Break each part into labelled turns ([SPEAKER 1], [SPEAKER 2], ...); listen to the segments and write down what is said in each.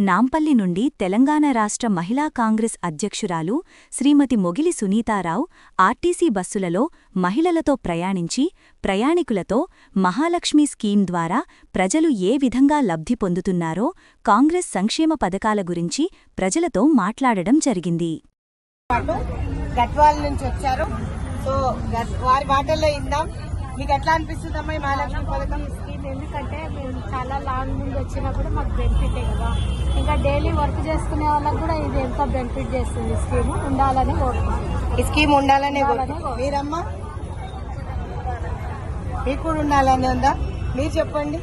[SPEAKER 1] నాంపల్లి నుండి తెలంగాణ రాష్ట్ర మహిళా కాంగ్రెస్ అధ్యక్షురాలు శ్రీమతి మొగిలి సునీతారావు ఆర్టీసీ బస్సులలో మహిళలతో ప్రయాణించి ప్రయాణికులతో మహాలక్ష్మి స్కీమ్ ద్వారా ప్రజలు ఏ విధంగా లబ్ధి పొందుతున్నారో కాంగ్రెస్ సంక్షేమ పథకాల గురించి ప్రజలతో మాట్లాడడం జరిగింది.
[SPEAKER 2] గద్వాల నుంచి వచ్చారు. సో వారి మాటల్లో ఇందాం. మీకు ఎట్లా అనిపిస్తుందమ్మా ఈ మహాలక్ష్మి పథకం
[SPEAKER 3] స్కీమ్? ఎందుకంటే మేము చాలా లాంగ్ నుండి వచ్చినప్పుడు మాకు బెనిఫిటే కదా. ఇంకా డైలీ వర్క్ చేసుకునే వాళ్ళకి కూడా ఇది ఎంతో బెనిఫిట్ చేస్తుంది. స్కీమ్ ఉండాలని కోరుకుంటున్నాం.
[SPEAKER 2] ఈ స్కీమ్ ఉండాలని మీరమ్మా, మీకు కూడా ఉండాలని ఉందా? మీరు చెప్పండి,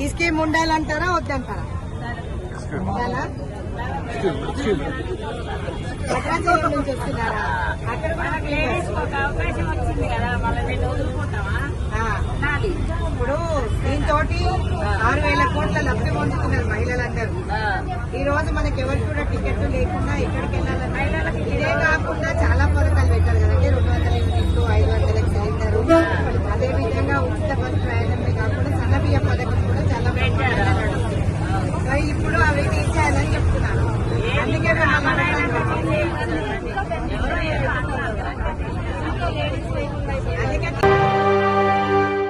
[SPEAKER 2] ఈ స్కీమ్ ఉండాలంటారా వద్దంటారా? భద్రాచలం నుంచి వస్తున్నారా? అక్కడ
[SPEAKER 3] అవకాశం వచ్చింది కదా,
[SPEAKER 2] ఇప్పుడు దీంతో 6,000 కోట్ల లబ్ధి పొందుతున్నారు మహిళలందరూ. ఈ రోజు మనకి ఎవరికి కూడా టికెట్ లేకుండా ఎక్కడికి వెళ్ళాలన్నా